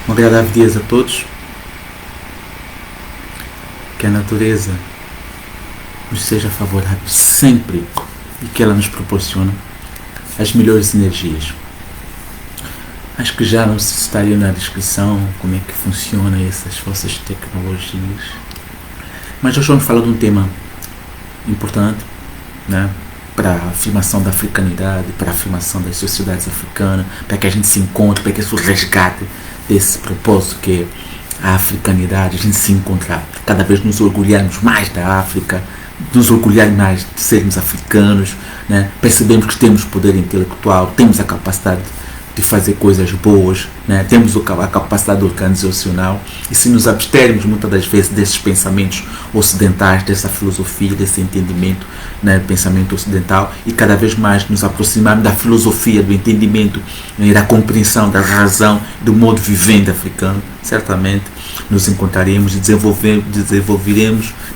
Um agradável dia a todos. Que a natureza nos seja favorável sempre e que ela nos proporcione as melhores energias. Acho que já não se estaria na descrição como é que funciona essas vossas tecnologias. Mas hoje vamos falar de um tema importante, né? Para a afirmação da africanidade, para a afirmação das sociedades africanas, para que a gente se encontre, para que isso resgate desse propósito que é a africanidade, a gente se encontrar, cada vez nos orgulharmos mais da África, nos orgulhar mais de sermos africanos, né? Percebemos que temos poder intelectual, temos a capacidade de fazer coisas boas, né? Temos a capacidade organizacional, e se nos abstermos muitas das vezes desses pensamentos ocidentais, dessa filosofia, desse entendimento, né, pensamento ocidental, e cada vez mais nos aproximarmos da filosofia, do entendimento, né, da compreensão, da razão, do modo vivendo africano, certamente nos encontraremos e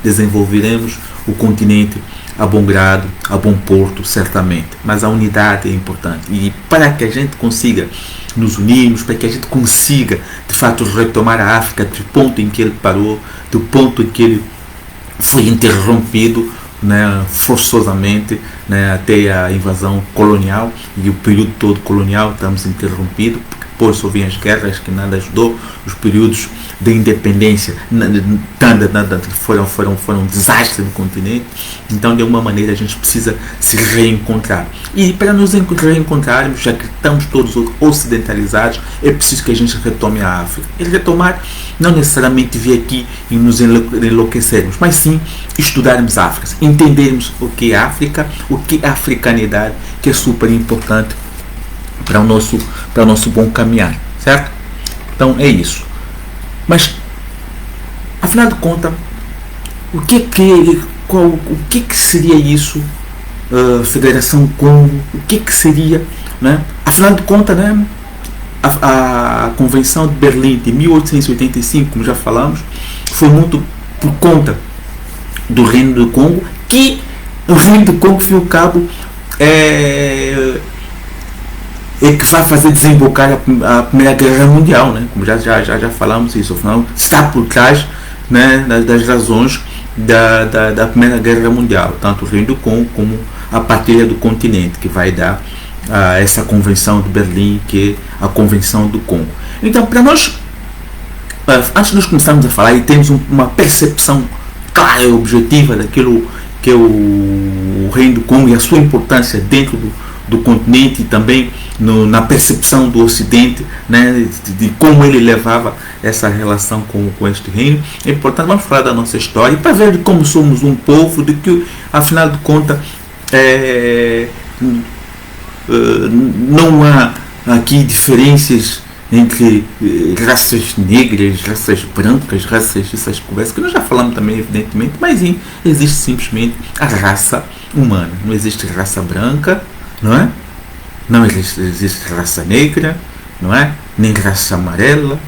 desenvolveremos o continente a bom grado, a bom porto, certamente. Mas a unidade é importante. E para que a gente consiga nos unirmos, para que a gente consiga, de fato, retomar a África do ponto em que ele parou, do ponto em que ele foi interrompido, né, forçosamente, né, até a invasão colonial, e o período todo colonial estamos interrompidos, depois só vêm as guerras que nada ajudou, os períodos de independência foram um desastre no continente. Então, de alguma maneira, a gente precisa se reencontrar. E para nos reencontrarmos, já que estamos todos ocidentalizados, é preciso que a gente retome a África. E retomar, não necessariamente vir aqui e nos enlouquecermos, mas sim estudarmos a África, entendermos o que é África, o que é a africanidade, que é super importante para o nosso bom caminhar, certo? Então é isso. Mas, afinal de contas, o que seria isso, Federação Congo? O que seria, né? Afinal de contas, né, a Convenção de Berlim de 1885, como já falamos, foi muito por conta do Reino do Congo, que o Reino do Congo, fio cabo, é que vai fazer desembocar a Primeira Guerra Mundial, né? Como já falamos isso, afinal, está por trás, né, das razões da Primeira Guerra Mundial, tanto o Reino do Congo como a partilha do continente, que vai dar essa Convenção de Berlim, que é a Convenção do Congo. Então, para nós, antes de nós começarmos a falar e temos uma percepção clara e objetiva daquilo que é o Reino do Congo e a sua importância dentro do continente, e também na percepção do Ocidente, né, de como ele levava essa relação com este reino, é importante. Vamos falar da nossa história para ver de como somos um povo, de que, afinal de contas, não há aqui diferenças entre raças negras, raças brancas, essas conversas, que nós já falamos também, evidentemente, mas sim, existe simplesmente a raça humana. Não existe raça branca, não é? Não existe raça negra, não é? Nem raça amarela,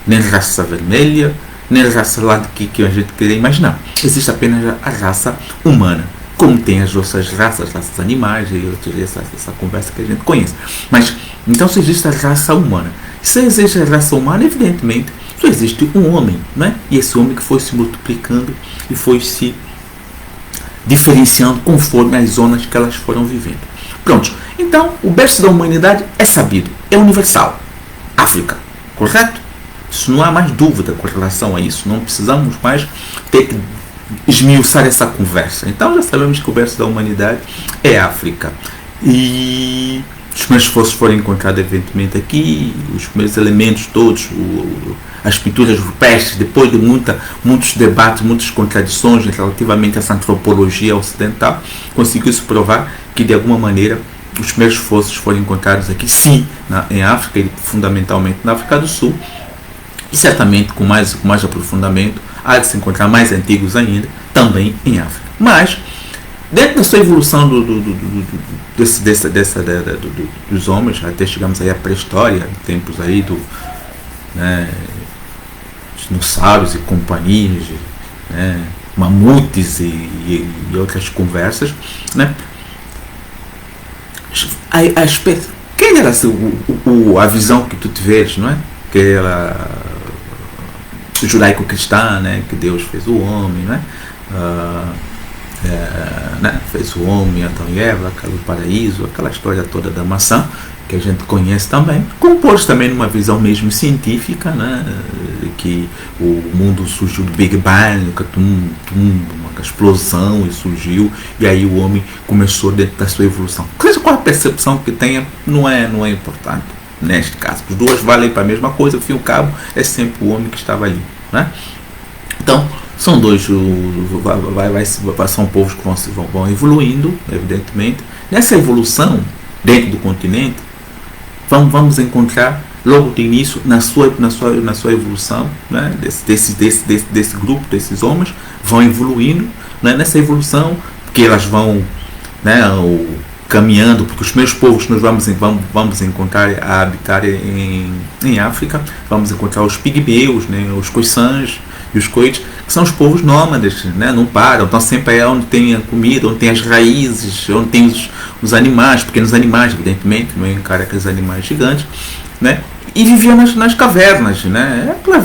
nem raça vermelha, nem raça lá que a gente queria imaginar. Existe apenas a raça humana, como tem as outras raças animais e outras, essa conversa que a gente conhece. Mas, então, se existe a raça humana, se existe a raça humana, evidentemente, só existe um homem, não é? E esse homem que foi se multiplicando e foi se diferenciando conforme as zonas que elas foram vivendo. Pronto, então o berço da humanidade é sabido, é universal, África, correto? Isso não há mais dúvida com relação a isso, não precisamos mais ter que esmiuçar essa conversa. Então já sabemos que o berço da humanidade é África, e os primeiros esforços foram encontrados evidentemente aqui, os primeiros elementos todos, as pinturas rupestres, depois de muitos debates, muitas contradições relativamente a essa antropologia ocidental, conseguiu-se provar que, de alguma maneira, os primeiros fósseis foram encontrados aqui, sim, em África, e fundamentalmente na África do Sul, e certamente com mais aprofundamento há de se encontrar mais antigos ainda, também em África. Mas, dentro da sua evolução dos homens, até chegamos aí à pré-história, tempos aí dinossauros e companhias, né, mamutes e outras conversas, né? Quem era a visão que tu tiveres, não é? aquela judaico-cristã, né, que Deus fez o homem, né, né, fez o homem, Adão e Eva, aquele paraíso, aquela história toda da maçã, que a gente conhece também, composto também numa visão mesmo científica, né, que o mundo surgiu do Big Bang, uma explosão e surgiu, e aí o homem começou dentro da sua evolução. Seja qual a percepção que tenha, não é importante neste caso. Os dois valem para a mesma coisa, ao fim e ao cabo é sempre o homem que estava ali, né? Então, são dois, são povos que vão evoluindo, evidentemente. Nessa evolução, dentro do continente, vamos encontrar logo do início, na sua evolução, né, desse grupo, desses homens, vão evoluindo, né, nessa evolução, porque elas vão, né, caminhando, porque os primeiros povos que nós vamos encontrar a habitar em África, vamos encontrar os pigmeus, né, os khoisangs e os coites, que são os povos nômades, né, não param, estão sempre aí onde tem a comida, onde tem as raízes, onde tem os animais, pequenos animais, evidentemente, não encara aqueles animais gigantes, né, e viviam nas cavernas, né, aquela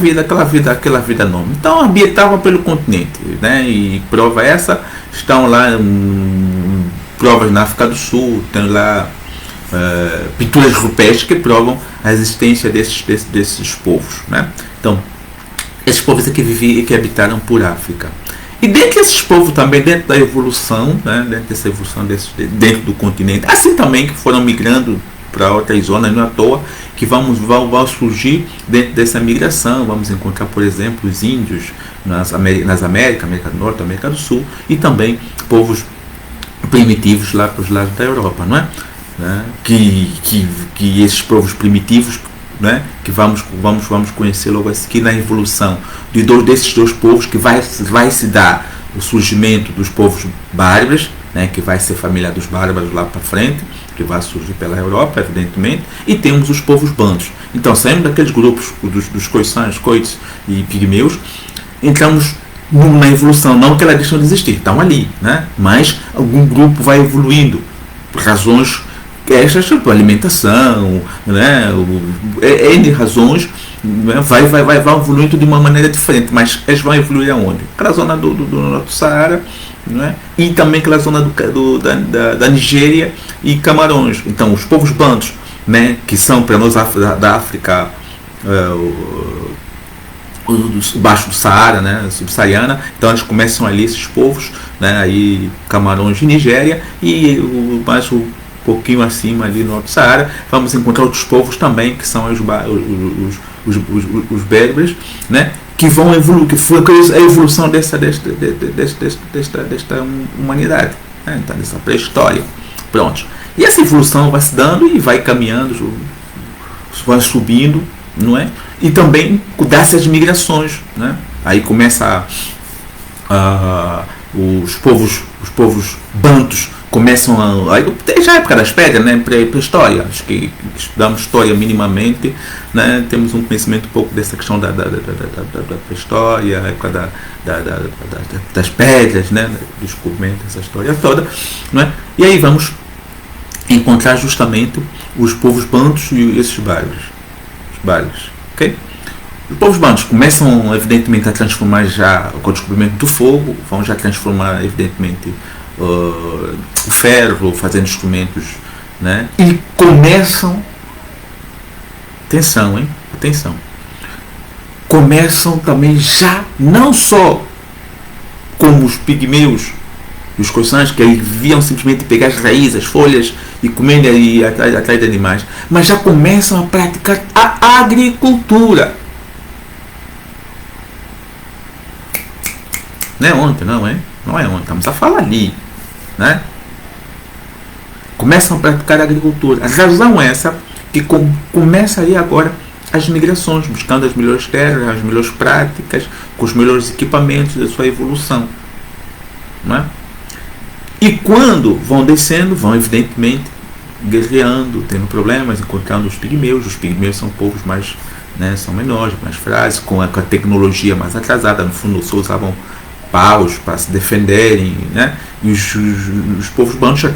vida nômade. Então habitavam pelo continente, né, e prova essa, estão lá provas na África do Sul, tem lá pinturas rupestres que provam a existência desses povos, né? Então, esses povos que habitaram por África. E dentro desses povos também, dentro da evolução, né? Dentro dessa evolução dentro do continente, assim também que foram migrando para outras zonas, não é à toa que vão surgir dentro dessa migração. Vamos encontrar, por exemplo, os índios nas Américas, América do Norte, América do Sul, e também povos primitivos lá para os lados da Europa, não é? Né? Que esses povos primitivos, né? Que vamos conhecer logo aqui na evolução desses dois povos, que vai se dar o surgimento dos povos bárbaros, né? Que vai ser família dos bárbaros lá para frente, que vai surgir pela Europa, evidentemente, e temos os povos bantos. Então, saindo daqueles grupos dos khoisangs, coites e pigmeus, entramos na evolução, não que ela deixou de existir, estão ali, né? Mas algum grupo vai evoluindo por razões estas, tipo alimentação, né? N razões, né? vai evoluindo de uma maneira diferente, mas eles vão evoluir aonde? Aquela zona do Norte do Saara, né? E também aquela zona da Nigéria e Camarões. Então os povos bantos, né? Que são para nós da África baixo do Saara, né, subsaariana. Então eles começam ali, esses povos, né, aí Camarões de Nigéria, e mais um pouquinho acima ali no Norte do Saara vamos encontrar outros povos também, que são os berberes, né, que vão evoluir, que foi a evolução desta humanidade, né, então dessa pré-história. Pronto. E essa evolução vai se dando e vai caminhando, vai subindo, não é? E também dá-se as migrações, né? Aí começa os povos bantos começam aí desde a época das pedras, né? Pré-história, acho que estudamos história minimamente, né? Temos um conhecimento um pouco dessa questão da pré-história, a época das pedras, né? Descobrimento, essa história toda, não é? E aí vamos encontrar justamente os povos bantos e esses bárbaros. Okay? Os povos bantos começam evidentemente a transformar já com o descobrimento do fogo, vão já transformar evidentemente o ferro, fazendo instrumentos, né? E começam, atenção, começam também já não só como os pigmeus e os khoisangs, que aí viam simplesmente pegar as raízes, as folhas e comendo aí atrás de animais, mas já começam a praticar a agricultura. Não é ontem, não é? Não é ontem, estamos a falar ali, né? Começam a praticar a agricultura. A razão é essa, que começa aí agora as migrações, buscando as melhores terras, as melhores práticas, com os melhores equipamentos da sua evolução, não é? E quando vão descendo, vão evidentemente guerreando, tendo problemas, encontrando os pigmeus. Os pigmeus são povos mais, né, são menores, mais frágeis, com a tecnologia mais atrasada. No fundo, só usavam paus para se defenderem, né? E os povos bantos já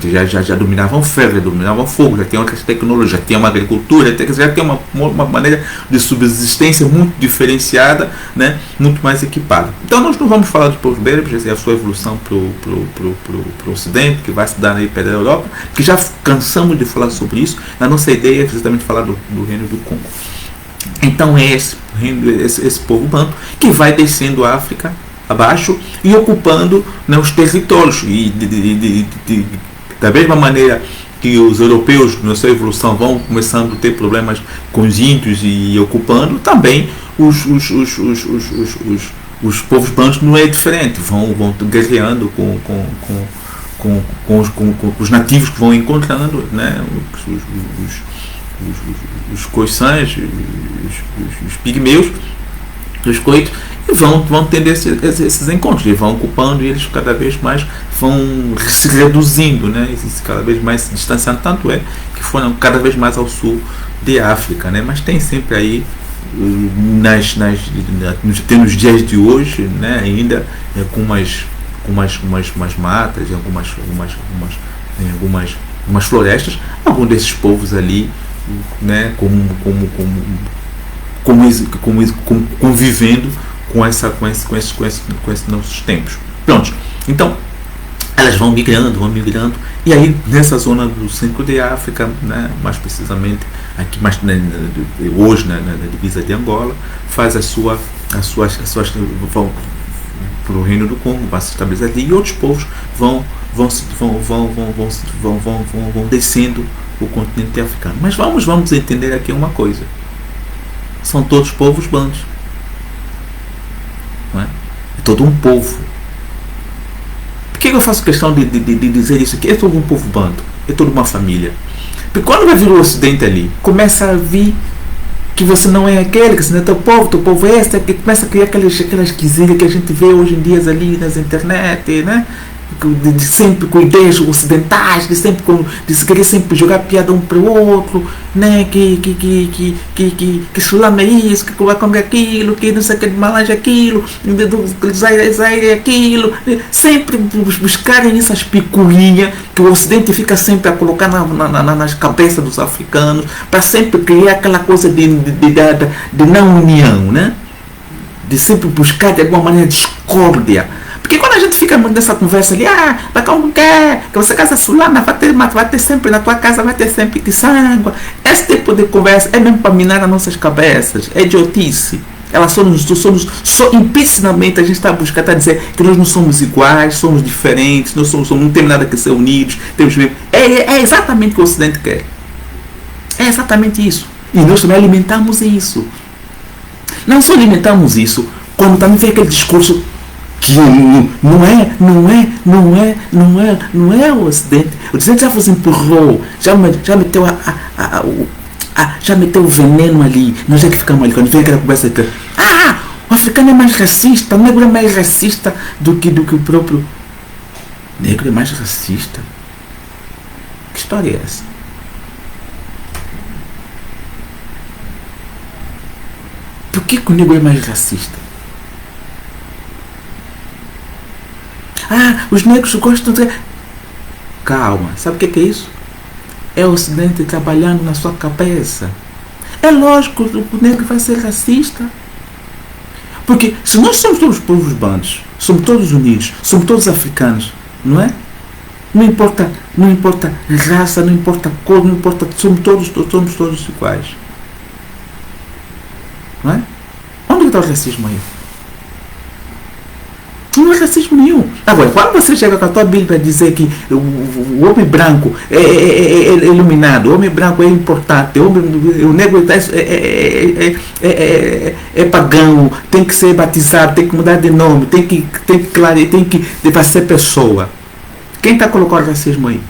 dominavam ferro, já dominavam fogo, já tinham outras tecnologias, já tinha uma agricultura, já tem uma maneira de subsistência muito diferenciada, né? Muito mais equipada. Então nós não vamos falar dos povos berbers, é a sua evolução para o Ocidente, que vai se dar aí pela Europa, que já cansamos de falar sobre isso. A nossa ideia é justamente falar do Reino do Congo. Então é esse povo banto que vai descendo a África abaixo e ocupando, né, os territórios, e da mesma maneira que os europeus na sua evolução vão começando a ter problemas com os índios e ocupando, também os povos bantos não é diferente, vão guerreando com os nativos que vão encontrando, né, os coiçãs, os pigmeus, os coitos, e vão tendo esses encontros, e vão ocupando, e eles cada vez mais vão se reduzindo, né? Cada vez mais se distanciando, tanto é que foram cada vez mais ao sul de África, né? Mas tem sempre aí, nos dias de hoje, né, ainda com umas matas, em algumas florestas, alguns desses povos ali, né, convivendo com esses nossos tempos. Pronto. Então, elas vão migrando, e aí nessa zona do centro de África, né, mais precisamente aqui, hoje, né, na divisa de Angola, faz as suas vão para o Reino do Congo, vai se estabelecer ali, e outros povos vão descendo o continente africano. Mas vamos entender aqui uma coisa: são todos povos bantos, não é? É todo um povo. Por que eu faço questão de dizer isso aqui? É todo um povo banto, é toda uma família. Porque quando vai vir o Ocidente ali, começa a vir que você não é aquele, que você não é teu povo é esse, que começa a criar aquelas quisilhas que a gente vê hoje em dia ali nas internet, né? De sempre com ideias ocidentais, de se querer sempre jogar piada um para o outro, né? Que Sulama é isso, que vai comer aquilo, que não sei o que de Malange é aquilo, que Zaire é aquilo, sempre buscarem essas picuinhas que o Ocidente fica sempre a colocar nas cabeças dos africanos, para sempre criar aquela coisa de não união, né? De sempre buscar de alguma maneira discórdia. Porque quando a gente fica nessa conversa ali, vai como quer, que você casa Sulana, vai ter sempre, na tua casa vai ter sempre que sangue. Esse tipo de conversa é mesmo para minar as nossas cabeças, é idiotice. Elas só implicitamente a gente está buscando, está a dizer que nós não somos iguais, somos diferentes, não temos nada que ser unidos, é exatamente o que o Ocidente quer. É exatamente isso. E nós também alimentamos isso. Não só alimentamos isso, quando também vem aquele discurso que não é o Ocidente. O Ocidente já vos empurrou, já meteu já meteu o veneno ali. Nós é que ficamos ali, quando vem aquela conversa que o africano é mais racista, o negro é mais racista do que o próprio negro é mais racista. Que história é essa? Por que o negro é mais racista? Os negros gostam de... Calma, sabe o que é isso? É o Ocidente trabalhando na sua cabeça. É lógico que o negro vai ser racista. Porque se nós somos todos povos bantos, somos todos unidos, somos todos africanos, não é? Não importa raça, não importa cor, não importa... Somos todos iguais. Não é? Onde está o racismo aí? Não é racismo nenhum. Agora, quando você chega com a tua Bíblia a dizer que o homem branco é iluminado, o homem branco é importante, o negro é pagão, tem que ser batizado, tem que mudar de nome, tem que ser pessoa. Quem está colocando racismo aí?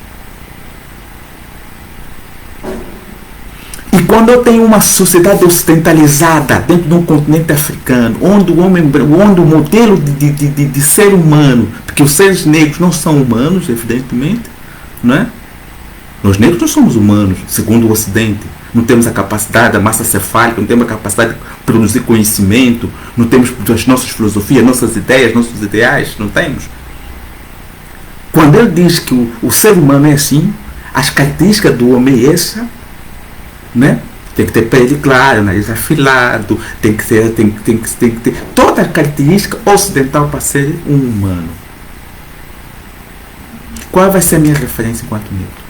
E quando eu tenho uma sociedade ocidentalizada dentro de um continente africano, onde o modelo de ser humano, porque os seres negros não são humanos, evidentemente, não é? Nós negros não somos humanos, segundo o Ocidente. não temos a capacidade, a massa cefálica, não temos a capacidade de produzir conhecimento, não temos as nossas filosofias, nossas ideias, nossos ideais, não temos. Quando ele diz que o ser humano é assim, as características do homem é essa, né? Tem que ter pele clara, nariz afilado, tem que ter toda a característica ocidental para ser um humano. Qual vai ser a minha referência enquanto negro?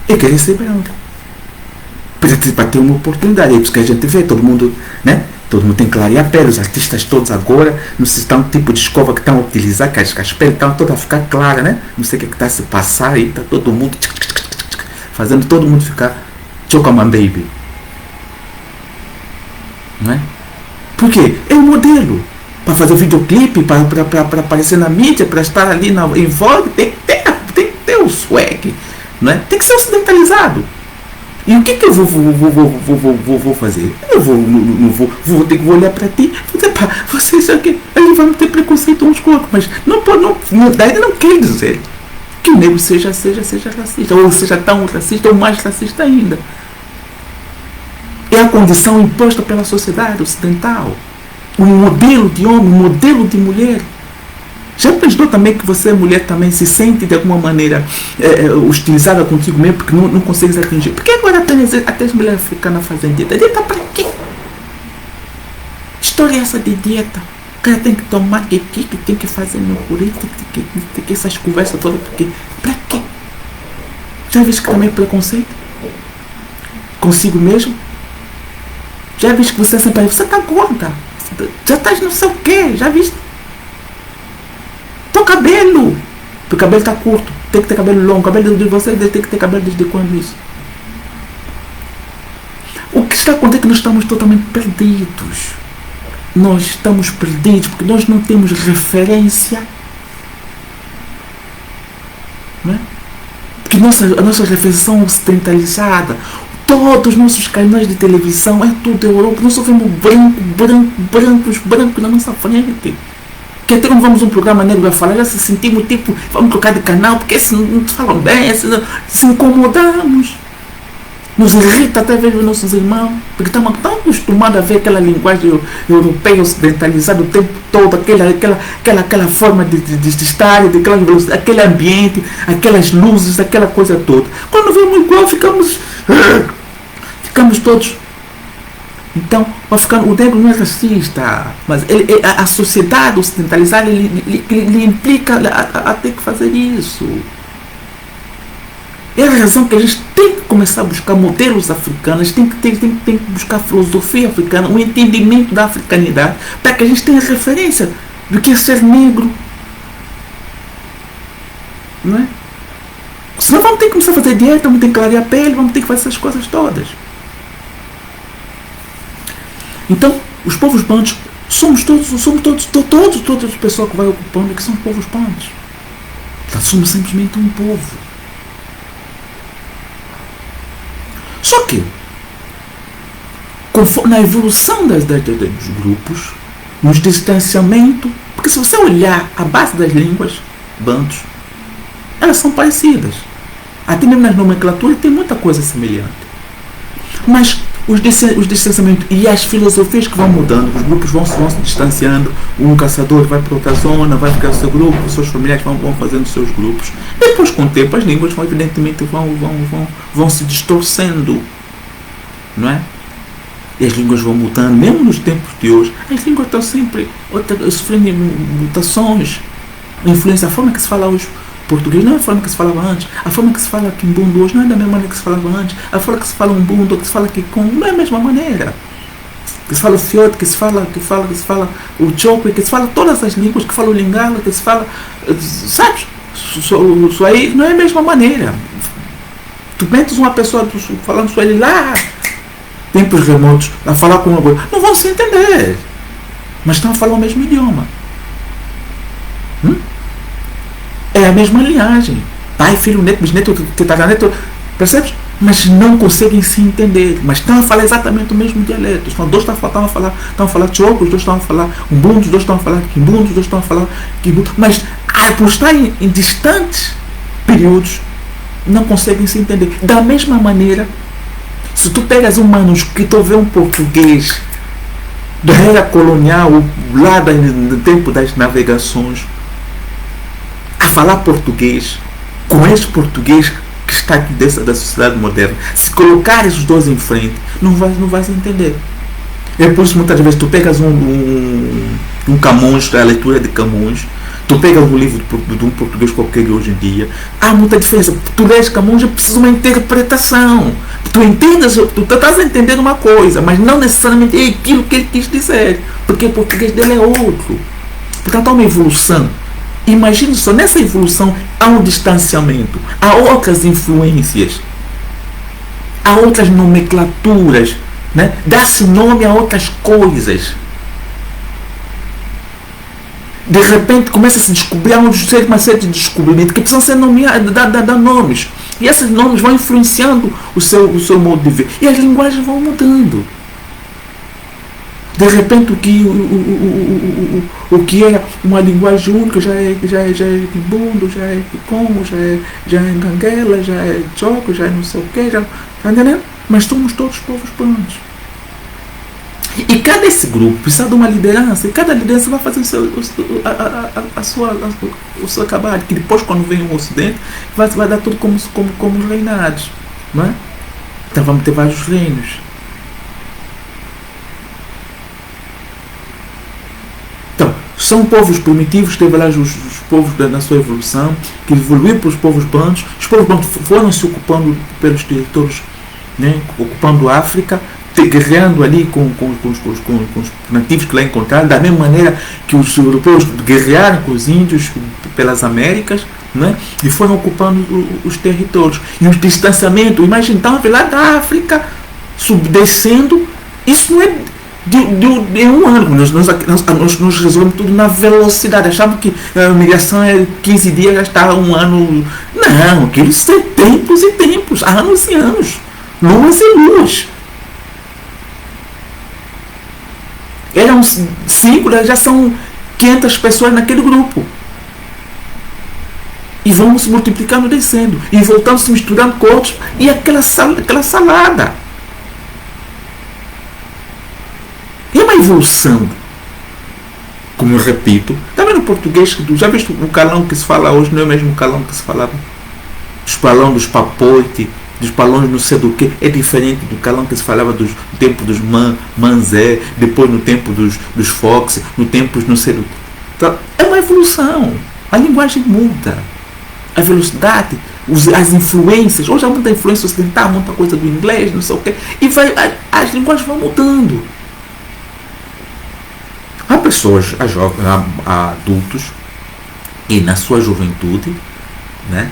Eu queria ser branco. Para ter uma oportunidade. É isso que a gente vê, todo mundo, né? Todo mundo tem que clarear a pele. Os artistas todos agora não sei se está um tipo de escova que estão a utilizar, que as peles estão todas a ficar claras, né? Não sei o que está a se passar aí, está todo mundo fazendo todo mundo ficar chocaman baby. Não é? Por quê? É um modelo. Para fazer videoclipe, para aparecer na mídia, para estar ali em vogue, tem que ter o swag. Não é? Tem que ser ocidentalizado. E o que eu vou fazer? Eu vou ter que olhar para ti e dizer, pá, você sabe que ele vai ter preconceito uns com outros, mas daí não quer dizer que o negro seja racista, ou seja tão racista ou mais racista ainda. É a condição imposta pela sociedade ocidental. Um modelo de homem, um modelo de mulher. Já pensou também que você, mulher, também se sente de alguma maneira hostilizada contigo mesmo porque não consegues atingir? Por que agora até as mulheres africanas fazem dieta? Dieta para quê? História essa de dieta? O cara tem que tomar que tem que fazer no currículo, tem que essas conversas todas, porque para quê? Já viste que também é preconceito? Consigo mesmo? Já viste que você sempre você está gorda? Já estás não sei o quê? Já viste? Teu cabelo está curto, tem que ter cabelo longo, cabelo de você tem que ter cabelo desde quando isso? O que está acontecendo é que nós estamos totalmente perdidos. Nós estamos perdidos porque nós não temos referência, não é? Porque a nossa referência é ocidentalizada. Todos os nossos canais de televisão é tudo Europa. Nós só vemos brancos na nossa frente. Que até quando vamos a um programa negro a falar, já se sentimos tipo, vamos trocar de canal, porque se não falam bem, se incomodamos. Nos irrita até ver os nossos irmãos, porque estamos tão acostumados a ver aquela linguagem europeia ocidentalizada o tempo todo, aquela forma de estar, aquele ambiente, aquelas luzes, aquela coisa toda. Quando vemos igual, ficamos todos. Então, o negro não é racista, mas a sociedade ocidentalizada lhe implica a ter que fazer isso. É a razão que a gente tem que começar a buscar modelos africanos, tem que buscar filosofia africana, o entendimento da africanidade, para que a gente tenha referência do que é ser negro. Não é? Senão vamos ter que começar a fazer dieta, vamos ter que clarear a pele, vamos ter que fazer essas coisas todas. Então, os povos bantus somos todos o pessoal que vai ocupando, que são povos bantus. Então, somos simplesmente um povo. Só que, na evolução dos grupos, nos distanciamento, porque se você olhar a base das línguas bantus, elas são parecidas. Até mesmo nas nomenclaturas tem muita coisa semelhante. Mas os distanciamentos e as filosofias que vão mudando, os grupos vão se distanciando, um caçador vai para outra zona, vai ficar o seu grupo, os seus familiares vão fazendo os seus grupos. Depois, com o tempo, as línguas evidentemente vão se distorcendo, não é? E as línguas vão mudando, mesmo nos tempos de hoje, as línguas estão sempre sofrendo mutações, influência, a forma que se fala hoje português não é a forma que se falava antes. A forma que se fala quimbundo hoje não é da mesma maneira que se falava antes. A forma que se fala umbundo, que se fala kikum, não é a mesma maneira. Que se fala o fiote, que se fala o chokwe, que se fala todas as línguas, que fala o lingala, que se fala, sabe? Isso aí não é a mesma maneira. Tu metes uma pessoa falando isso aí lá, tempos remotos, a falar com uma coisa, não vão se entender. Mas estão a falar o mesmo idioma. É a mesma linhagem. Pai, filho, neto, bisneto, tetaraneto, percebes? Mas não conseguem se entender. Mas estão a falar exatamente o mesmo dialeto. Então, dois estão a falar choco, os dois estão a falar umbundo, os dois estão a falar quimbundo, os dois estão a falar quimbundo. Mas por estar em distantes períodos, não conseguem se entender. Da mesma maneira, se tu pegas um manuscrito ou vê um português da era colonial, lá no tempo das navegações, a falar português, com esse português que está aqui dentro da sociedade moderna, se colocares os dois em frente, não vais entender. É por isso que muitas vezes tu pegas um Camões, a leitura de Camões, tu pegas um livro de um português qualquer de hoje em dia, há muita diferença. Tu lês Camões, é preciso uma interpretação. Tu entendes, tu estás a entender uma coisa, mas não necessariamente é aquilo que ele quis dizer, porque o português dele é outro. Portanto, há uma evolução. Imagine só, nessa evolução há um distanciamento, há outras influências, há outras nomenclaturas, né? Dá-se nome a outras coisas. De repente começa a se descobrir, há uma série de descobrimentos que precisam ser nomeados, dar nomes. E esses nomes vão influenciando o seu modo de ver. E as linguagens vão mudando. De repente o que é uma linguagem única já é Kibundo, já é Kikongo, já é Ngangela, já é Choco, já é não sei o que, tá entendendo? Mas somos todos povos planos. E cada esse grupo precisa de uma liderança, e cada liderança vai fazer o seu trabalho, que depois, quando vem o Ocidente, vai dar tudo como os reinados. Não é? Então vamos ter vários reinos. Então, são povos primitivos, teve lá os povos na sua evolução, que evoluíram para os povos brancos. Os povos brancos foram se ocupando pelos territórios, né, ocupando a África, guerreando ali com os nativos que lá encontraram, da mesma maneira que os europeus guerrearam com os índios pelas Américas, né, e foram ocupando os territórios. E o distanciamento, imagina, estava lá da África, subdescendo, isso não é de um ano. Nós resolvemos tudo na velocidade. Achamos que a migração é 15 dias, já está um ano. Não, aquilo é tempos e tempos, anos e anos, luas e luas. Eram 5, já são 500 pessoas naquele grupo. E vamos se multiplicando, descendo. E voltando, se misturando com outros. E aquela salada. É uma evolução. Como eu repito. Também no português, já viste o calão que se fala hoje, não é o mesmo calão que se falava. Os calão dos papoite, dos palões não sei do que, é diferente do calão que se falava no tempo dos Manzé, depois no tempo dos Fox, no tempo não sei do que. Então, é uma evolução. A linguagem muda. A velocidade, as influências. Hoje há muita influência ocidental, muita coisa do inglês, não sei o que. E as linguagens vão mudando. Há pessoas, há adultos, e na sua juventude, né?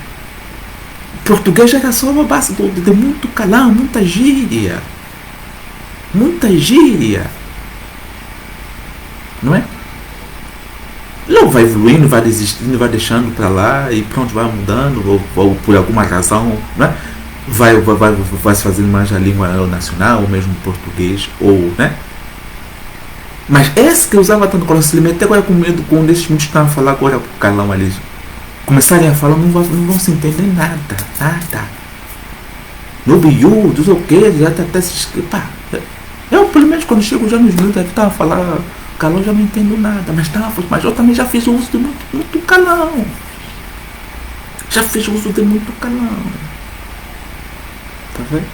Português era só uma base de muito calão, muita gíria. Muita gíria. Não é? Logo vai evoluindo, vai desistindo, vai deixando para lá e pronto, vai mudando, ou por alguma razão, né? vai se fazendo mais a língua nacional, ou mesmo português, ou, né? Mas esse que eu usava tanto quando se até agora com medo, quando esses muitos estão a falar agora com o calão ali, começarem a falar, não vão se entender nada. No biú, não sei o que, já até se pá. Eu, pelo menos, quando chego já nos minutos, estava a falar calão, já não entendo nada. Mas eu também já fiz uso de muito calão. Já fiz uso de muito calão. Tá vendo?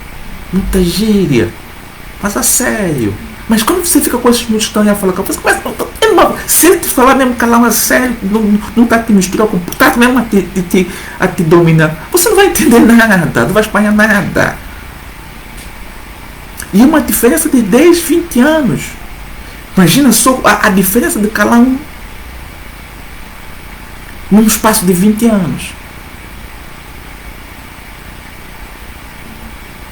Muita gíria. Mas a sério. Mas quando você fica com esses minutos que estão a falar, você começa se ele te falar mesmo calão a sério, não está te misturar com. Está mesmo a te dominar. Você não vai entender nada, não vai espalhar nada. E é uma diferença de 10, 20 anos. Imagina só a diferença de calão num espaço de 20 anos.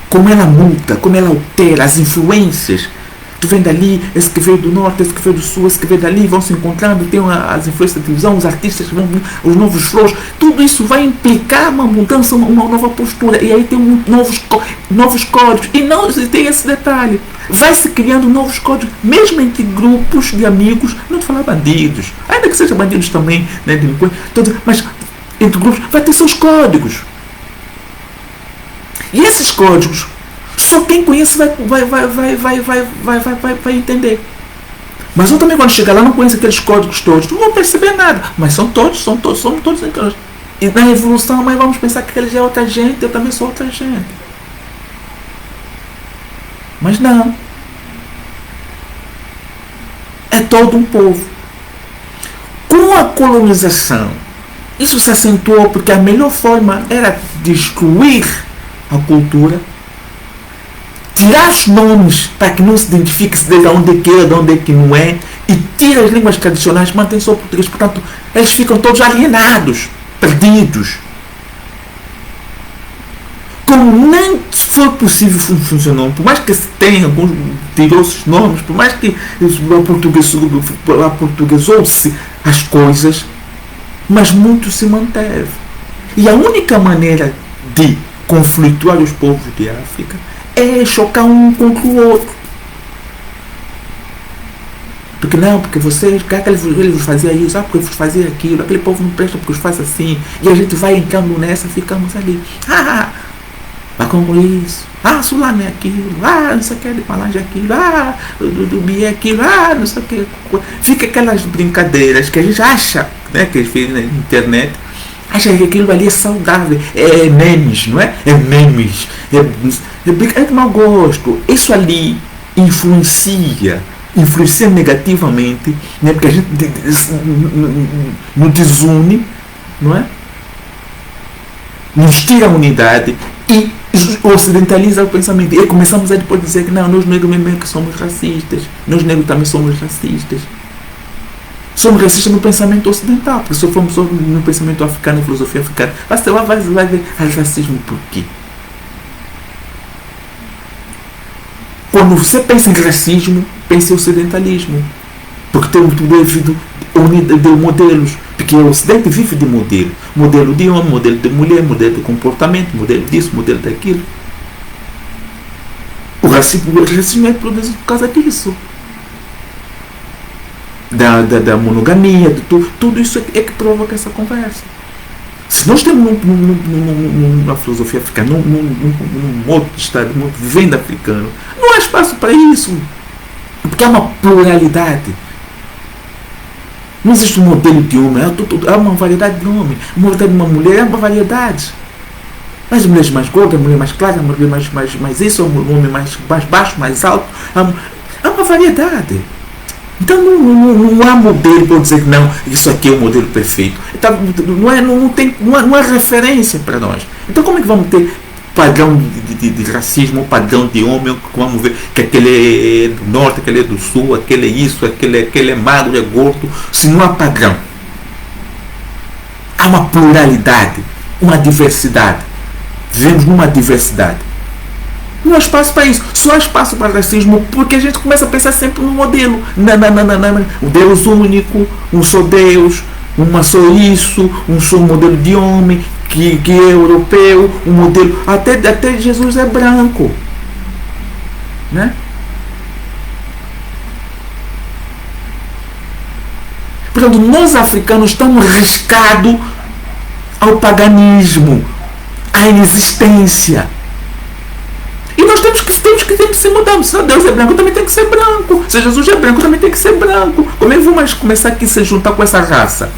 Como ela muda, como ela altera, as influências. Tu vem dali, esse que veio do norte, esse que veio do sul, esse que veio dali, vão se encontrando, tem as influências da televisão, os artistas, os novos flows, tudo isso vai implicar uma mudança, uma nova postura, e aí tem novos códigos, e não tem esse detalhe, vai se criando novos códigos, mesmo entre grupos de amigos, não te falar bandidos, ainda que sejam bandidos também, né, delinquentes, mas entre grupos vai ter seus códigos. E esses códigos, só quem conhece vai entender. Mas eu também, quando chegar lá, não conheço aqueles códigos todos, não vou perceber nada. Mas somos todos. E na evolução, mas vamos pensar que ele já é outra gente, eu também sou outra gente. Mas não. É todo um povo. Com a colonização, isso se acentuou porque a melhor forma era destruir a cultura, tirar os nomes para que não se identifique se de onde é que é, de onde é que não é, e tira as línguas tradicionais, mantém só o português. Portanto, eles ficam todos alienados, perdidos. Como nem foi possível funcionar, por mais que se tenha, tirou-se os nomes, por mais que aportuguesou-se as coisas, mas muito se manteve. E a única maneira de conflituar os povos de África é chocar um contra o outro. Porque não, porque vocês, ele fazia isso, porque eles faziam aquilo, aquele povo não presta porque os faz assim, e a gente vai entrando nessa, ficamos ali. Vai concluir isso. Sulano é aquilo. Não sei o que, de Palange é aquilo. Do Bia é aquilo. Não sei o que. Fica aquelas brincadeiras que a gente acha, né, que eles fazem na internet, acha que aquilo ali é saudável. É memes, não é? É memes. É de mau gosto. Isso ali influencia negativamente, né, porque a gente nos desune, não é? Nos tira a unidade e ocidentaliza o pensamento. E começamos a depois dizer que não, nós negros mesmo que somos racistas. Nós negros também somos racistas. Somos racistas no pensamento ocidental, porque se formos só no pensamento africano, na filosofia africana, você vai ver racismo por quê? Quando você pensa em racismo, pensa em ocidentalismo. Porque tem muito devido de modelos. Porque o Ocidente vive de modelo. Modelo de homem, modelo de mulher, modelo de comportamento, modelo disso, modelo daquilo. O racismo é produzido por causa disso. Da monogamia, de tudo isso é que provoca essa conversa. Se nós temos uma filosofia africana, num outro estado, vivendo africano, não há espaço para isso. Porque há uma pluralidade. Não existe um modelo de homem, há uma variedade de homem. O modelo de uma mulher é uma variedade. As mulheres mais gordas, a mulher mais clara, a mulher mais isso, o homem mais baixo, mais alto. Há uma variedade. Então não há modelo para dizer que não, isso aqui é o modelo perfeito. Então, não há referência para nós. Então como é que vamos ter padrão de racismo, padrão de homem, vamos ver que aquele é do norte, aquele é do sul, aquele é isso, aquele é magro, é gordo, se não há padrão. Há uma pluralidade, uma diversidade. Vivemos numa diversidade. Não há espaço para isso. Só há espaço para racismo porque a gente começa a pensar sempre no modelo. Não. O Deus único, um só Deus, uma só isso, um só modelo de homem, que é europeu, um modelo. Até Jesus é branco. Né? Portanto, nós africanos estamos riscados ao paganismo, à inexistência. E nós temos que se mudar. Se Deus é branco, também tem que ser branco. Se Jesus é branco, também tem que ser branco. Como é que vamos começar aqui a se juntar com essa raça?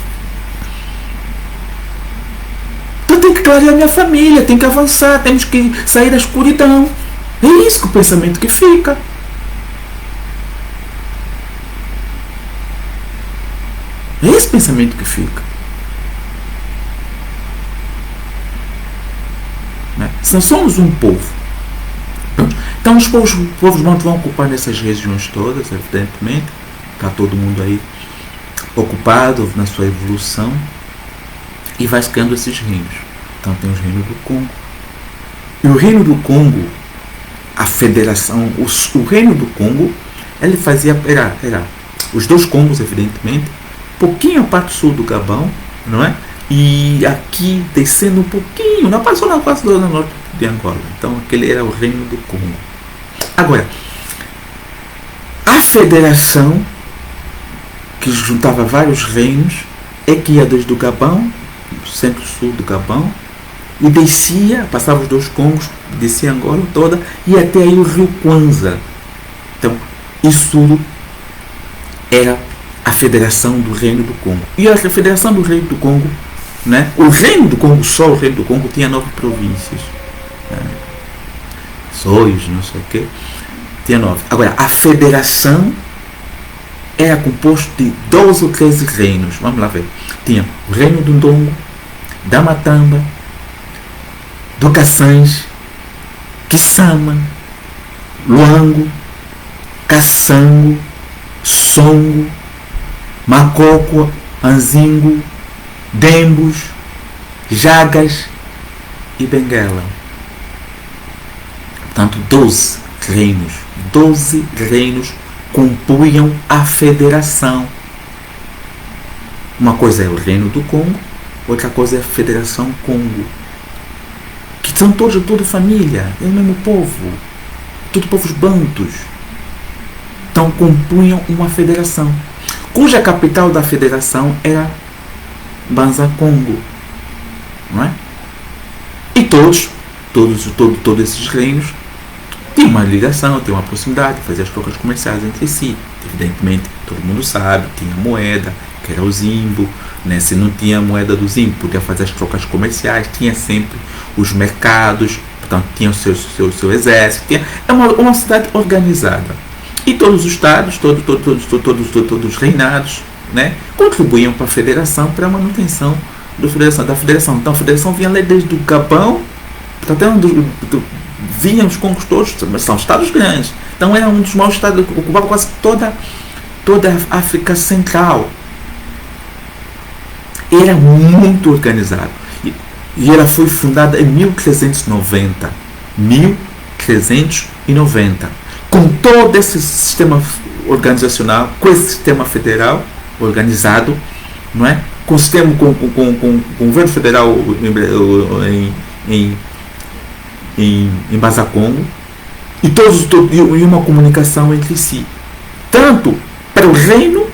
Então tem que clarear minha família, tem que avançar, temos que sair da escuridão. É isso que o pensamento que fica. É esse pensamento que fica. Né? Se nós somos um povo. Então os povos não vão ocupar nessas regiões todas, evidentemente. Está todo mundo aí ocupado na sua evolução. E vai criando esses reinos. Então tem os reinos do Congo. E o reino do Congo, a federação, o reino do Congo, ele fazia, era os dois Congos, evidentemente, pouquinho a parte sul do Gabão, não é? E aqui descendo um pouquinho, na parte sul, na parte do norte de Angola. Então aquele era o reino do Congo. Agora, a federação, que juntava vários reinos, é que ia desde o Gabão, centro-sul do Gabão, e descia, passava os dois Congos, descia Angola toda e até aí o rio Kwanza. Então, isso tudo era a Federação do Reino do Congo. E a Federação do Reino do Congo, né? O Reino do Congo, só o Reino do Congo, tinha 9 províncias. Né? Sois, não sei o quê. Tinha 9. Agora, a Federação era composto de 12 ou 13 reinos. Vamos lá ver. Tinha o Reino do Ndongo, da Matamba, do Kassange, Kisama, Luango, Kassango, Songo, Makoko, Anzingo, Dembos, Jagas e Benguela. Portanto, 12 reinos. 12 reinos compunham a federação. Uma coisa é o Reino do Congo, outra coisa é a Federação Congo. Que são todos, toda família, é o mesmo povo. Todos povos bantus. Então compunham uma federação, cuja capital da federação era Banza Congo, não é? E todos esses reinos tinham uma ligação, tinham uma proximidade, faziam as trocas comerciais entre si. Evidentemente, todo mundo sabe, tinha moeda, que era o Zimbo, né? Se não tinha a moeda do Zimbo, podia fazer as trocas comerciais, tinha sempre os mercados, portanto, tinha o seu exército, é uma cidade organizada. E todos os estados, todos os reinados, né, contribuíam para a federação, para a manutenção da federação. Então a federação vinha lá desde o Gabão, vinham os conquistadores, mas são estados grandes. Então era um dos maiores estados, ocupava quase toda a África Central. Era muito organizado. E ela foi fundada em 1390. 1390. Com todo esse sistema organizacional, com esse sistema federal organizado, não é? Com o sistema, com o governo federal em Bazacongo, e uma comunicação entre si, tanto para o reino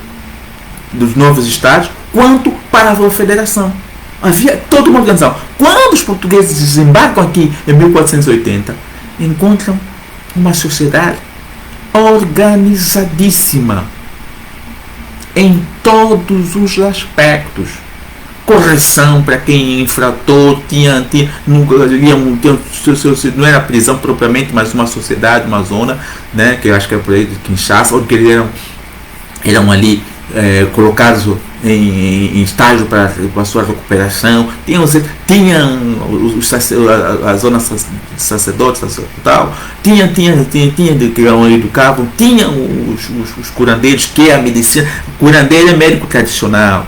dos novos estados, quanto para a federação. Havia toda uma organização. Quando os portugueses desembarcam aqui em 1480, encontram uma sociedade organizadíssima em todos os aspectos. Correção para quem infrator, não era prisão propriamente, mas uma sociedade, uma zona, né, que eu acho que é por aí de Kinshasa, onde eles eram ali colocados em estágio para a sua recuperação. Tinham a zona de sacerdotes, tal. Tinha de que educavam. Tinha os curandeiros, que é a medicina. Curandeiro é médico tradicional.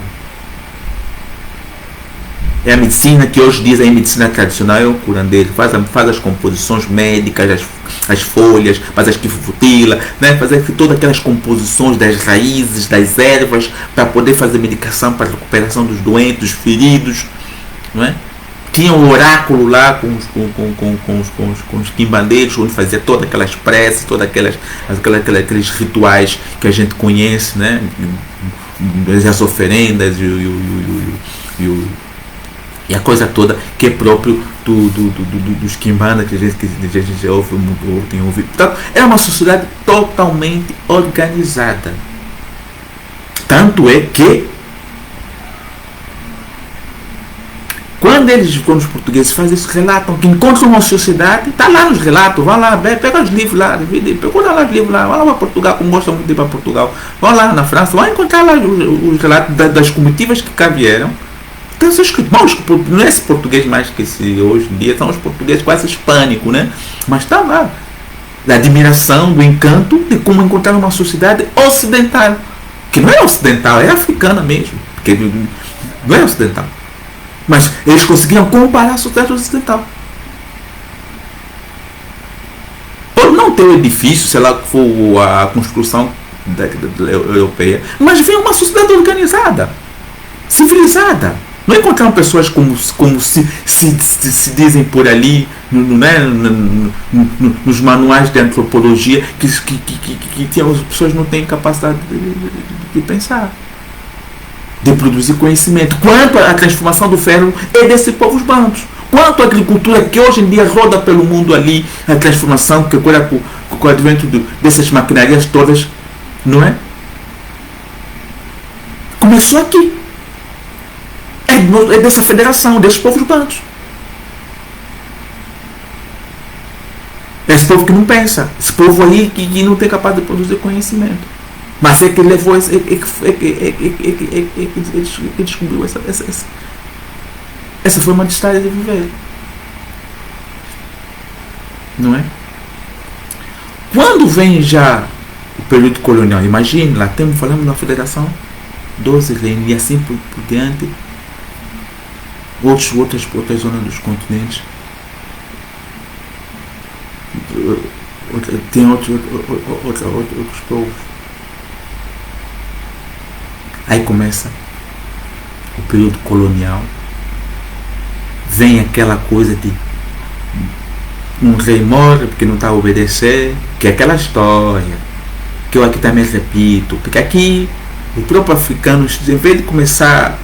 É a medicina que hoje diz a medicina tradicional, é o curandeiro. Faz as composições médicas, as folhas, faz as kifutila, né? Faz todas aquelas composições das raízes, das ervas, para poder fazer medicação para a recuperação dos doentes, dos feridos. Não é? Tinha um oráculo lá com os quimbandeiros, onde fazia todas aquelas preces, todos aqueles rituais que a gente conhece, né? As oferendas e a coisa toda que é próprio dos quimbanda, que a gente ouve. Então, é uma sociedade totalmente organizada. Tanto é que quando os portugueses fazem isso, relatam que encontram uma sociedade, está lá nos relatos, vão lá, pega os livros lá, procura lá os livros lá, vão lá para Portugal, como gostam muito de ir para Portugal, vão lá na França, vão encontrar lá os relatos das comitivas que cá vieram. Então, não é esse português mais que hoje em dia, são os portugueses quase hispânicos, né? Mas está lá. Da admiração, do encanto de como encontrar uma sociedade ocidental. Que não é ocidental, é africana mesmo. Porque não é ocidental. Mas eles conseguiram comparar a sociedade ocidental. Por não ter o edifício, sei lá que for a construção europeia, mas vem uma sociedade organizada, civilizada. Não encontraram pessoas como se dizem por ali, nos manuais de antropologia, que as pessoas não têm capacidade de pensar, de produzir conhecimento. Quanto à transformação do ferro é desse povos bantos. Quanto a agricultura que hoje em dia roda pelo mundo ali, a transformação que agora com o advento dessas maquinarias todas, não é? Começou aqui. É dessa federação, desses povos urbanos. Esse povo que não pensa, esse povo aí que não tem capaz de produzir conhecimento. Mas é que levou, que descobriu essa forma de estar e de viver. Não é? Quando vem já o período colonial, imagine, lá falamos na Federação, 12 reinos e assim por diante, outras zonas dos continentes, tem outros povos. Aí começa o período colonial, vem aquela coisa de um rei morre porque não está a obedecer, que é aquela história que eu aqui também repito, porque aqui o próprio africano, em vez de começar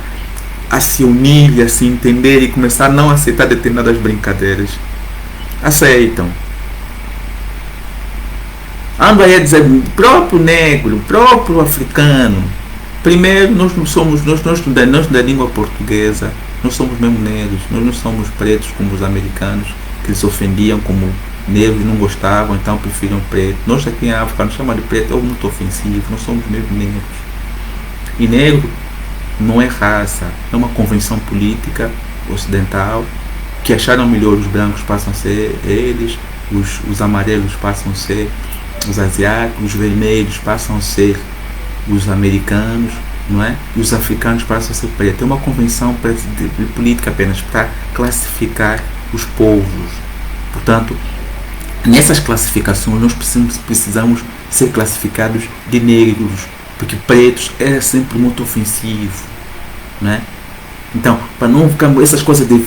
a se unir e a se entender e começar a não aceitar determinadas brincadeiras, aceitam. Ando aí a dizer, próprio negro, próprio africano, primeiro nós não somos, nós da língua portuguesa, nós somos mesmo negros, nós não somos pretos como os americanos, que eles se ofendiam como negros, não gostavam, então preferiam preto. Nós aqui em África nos chamamos de preto, é muito ofensivo, nós somos mesmo negros. E negro não é raça, é uma convenção política ocidental que acharam melhor os brancos passam a ser eles, os amarelos passam a ser os asiáticos, os vermelhos passam a ser os americanos, não é? E os africanos passam a ser pretos. É uma convenção de política apenas para classificar os povos. Portanto, nessas classificações nós precisamos ser classificados de negros, porque pretos é sempre muito ofensivo, não é? Então, para não ficar essas coisas de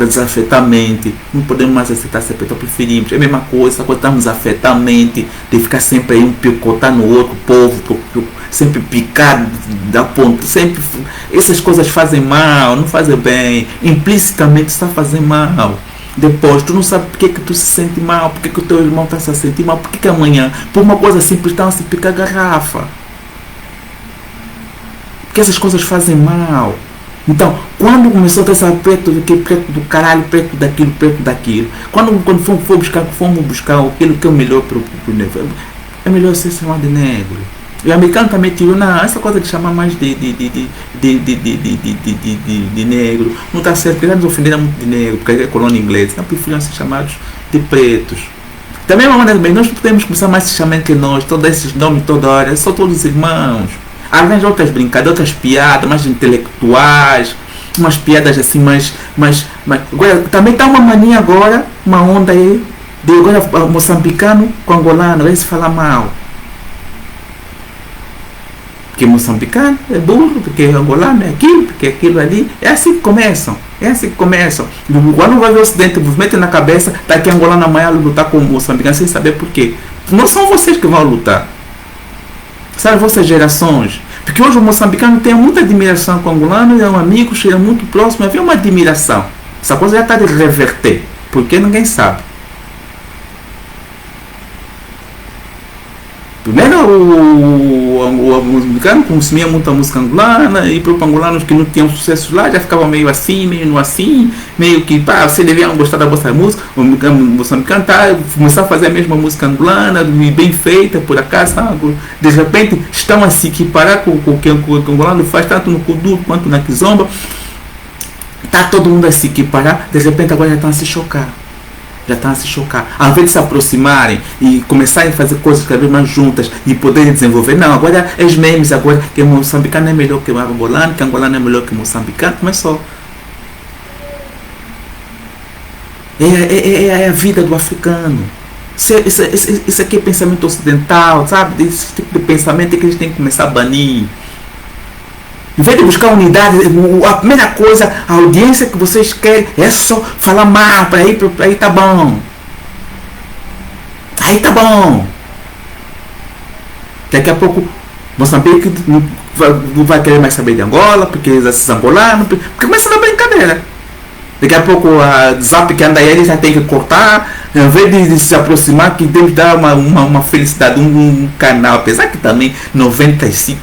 desafetar a mente, não podemos mais aceitar ser preto, preferimos. É a mesma coisa, estamos a afetar a mente, de ficar sempre aí um picotar no outro povo, sempre picar da ponta, sempre essas coisas fazem mal, não fazem bem, implicitamente está fazendo mal. Depois, tu não sabe porque que tu se sente mal, porque que o teu irmão está se sentir mal, porque que amanhã, por uma coisa simples, estão a se picar garrafa. Porque essas coisas fazem mal. Então, quando começou a ter essa preto do caralho, preto daquilo, quando fomos buscar aquilo que é o melhor para o negro, é melhor ser chamado de negro. E o americano também tirou, não, essa coisa de chamar mais de negro, não está certo, porque eles nos ofenderam muito de negro, porque é colônia inglesa, então preferiam ser chamados de pretos. Da mesma maneira, nós podemos começar mais a se chamar entre nós, todos esses nomes toda hora, são todos irmãos. Arranja outras brincadeiras, outras piadas mais intelectuais, umas piadas assim mais agora, também está uma mania agora, uma onda aí, de agora moçambicano com angolano, aí se fala mal. Porque moçambicano é burro, porque angolano é aquilo, porque aquilo ali, é assim que começam. Quando vai ver o ocidente, mete na cabeça, está aqui angolano amanhã lutar com o moçambicano sem saber porquê. Não são vocês que vão lutar. Sabe, vossas gerações, porque hoje o moçambicano tem muita admiração com o angolano, é um amigo, chega muito próximo, havia uma admiração. Essa coisa já está de reverter, porque ninguém sabe. Primeiro o moçambicano consumia muita música angolana, e para os angolanos que não tinham sucesso lá já ficavam meio assim, meio que você devia gostar da vossa música. O moçambicano começar a fazer a mesma música angolana, bem feita por acaso, de repente estão a se equiparar com o que o angolano faz, tanto no Kudu quanto na Kizomba. Está todo mundo a se equiparar, de repente agora já estão a se chocar. Ao invés de se aproximarem e começarem a fazer coisas cada vez mais juntas e poderem desenvolver, não, agora é os memes, agora que o moçambicano é melhor que o angolano, que o angolano é melhor que o moçambicano, começou. É a vida do africano. Isso aqui é pensamento ocidental, sabe? Esse tipo de pensamento é que a gente tem que começar a banir. Em vez de buscar unidade, a primeira coisa, a audiência que vocês querem é só falar mal, para aí tá bom. Aí tá bom. Daqui a pouco, Moçambique não vai querer mais saber de Angola, porque esses angolanos, porque começa na brincadeira. Daqui a pouco a Zap que anda aí, ele já tem que cortar. Em vez de se aproximar, que tem que dar uma felicidade, um canal. Apesar que também 95%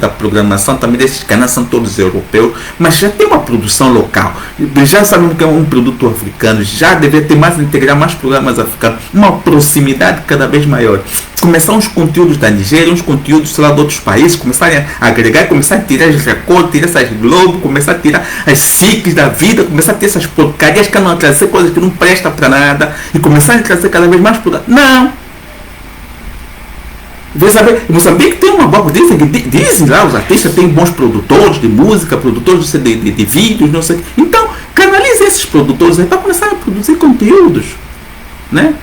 da programação também desses canais são todos europeus, mas já tem uma produção local. Já sabemos que é um produto africano, já deveria ter mais, integrar mais programas africanos, uma proximidade cada vez maior. Começar uns conteúdos da Nigéria, uns conteúdos, sei lá, de outros países, começarem a agregar, começar a tirar as recortes, tirar essas Globo, começar a tirar as SICs da vida, começar a ter essas porcarias que não trazer coisas que não prestam para nada e começar a trazer cada vez mais programas. Não! Vê saber, Moçambique tem uma boa, dizem lá, os artistas têm bons produtores de música, produtores de vídeos, não sei. Então, canalize esses produtores aí para começar a produzir conteúdos, né?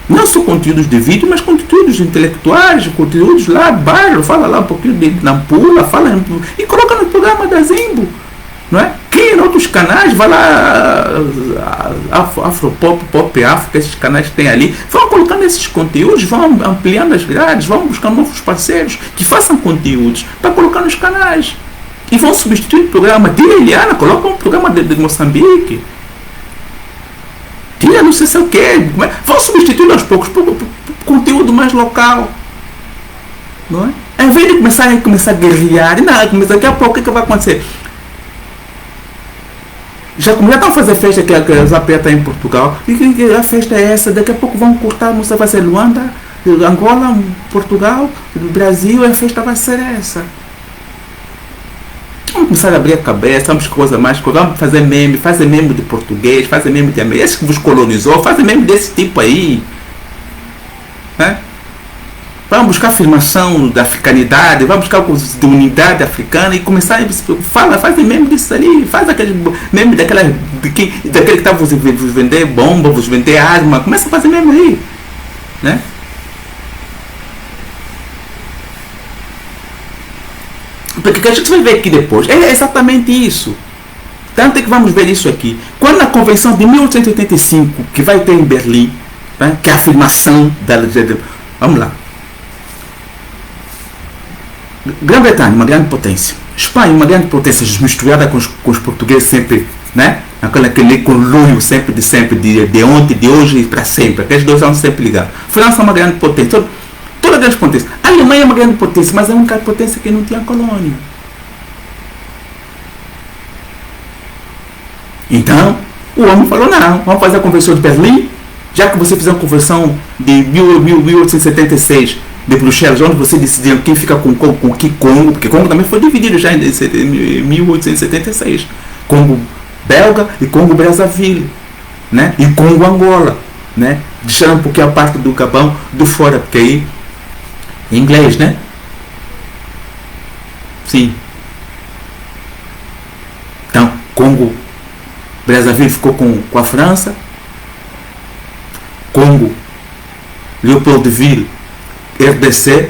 Não só conteúdos de vídeo, mas conteúdos intelectuais, conteúdos lá, bairro, fala lá um pouquinho de Nampula, fala e coloca no programa da Zimbo, não é? Cria em outros canais, vai lá, Afropop, Pop África, esses canais que tem ali, vão colocando esses conteúdos, vão ampliando as grades, vão buscando novos parceiros que façam conteúdos para colocar nos canais. E vão substituir o programa de Eliana, coloca um programa de Moçambique. Tira não sei se é o que, vão substituir aos poucos por conteúdo mais local, não é? Em vez de começar a guerrear, não, daqui a pouco o que vai acontecer? Já estão a fazer festa que a Zapia está em Portugal, e a festa é essa, daqui a pouco vão cortar, não sei, vai ser Luanda, Angola, Portugal, Brasil, a festa vai ser essa. Vamos começar a abrir a cabeça, vamos coisa mais, vamos fazer meme de português, fazer meme de americano, esse que vos colonizou, fazer meme desse tipo aí, né? Vamos buscar afirmação da africanidade, vamos buscar de unidade africana e começar a fazer meme disso ali, faz aquele meme daquele que está vos vender bomba, vos vender arma, começa a fazer meme aí, né? Porque o que a gente vai ver aqui depois é exatamente isso. Tanto é que vamos ver isso aqui. Quando na Convenção de 1885, que vai ter em Berlim, né, que é a afirmação da... Vamos lá. Grã-Bretanha, uma grande potência. Espanha, uma grande potência, misturada com os portugueses sempre, né? Aquele conluio sempre, de ontem, de hoje e para sempre. Aqueles dois vão sempre ligados. França é uma grande potência. Toda grande potência. A Alemanha é uma grande potência, mas é uma grande potência que não tinha colônia. Então, o homem falou, não, vamos fazer a Convenção de Berlim, já que você fizer uma convenção de 1876 de Bruxelas, onde você decidiu quem fica com que Congo, porque Congo também foi dividido já em 1876. Congo belga e Congo Brazzaville, né? E Congo Angola, né? Deixaram um pouquinho a parte do Gabão do fora, porque aí em inglês, né? Sim. Então, Congo Brazzaville ficou com a França, Congo Leopoldville, RDC,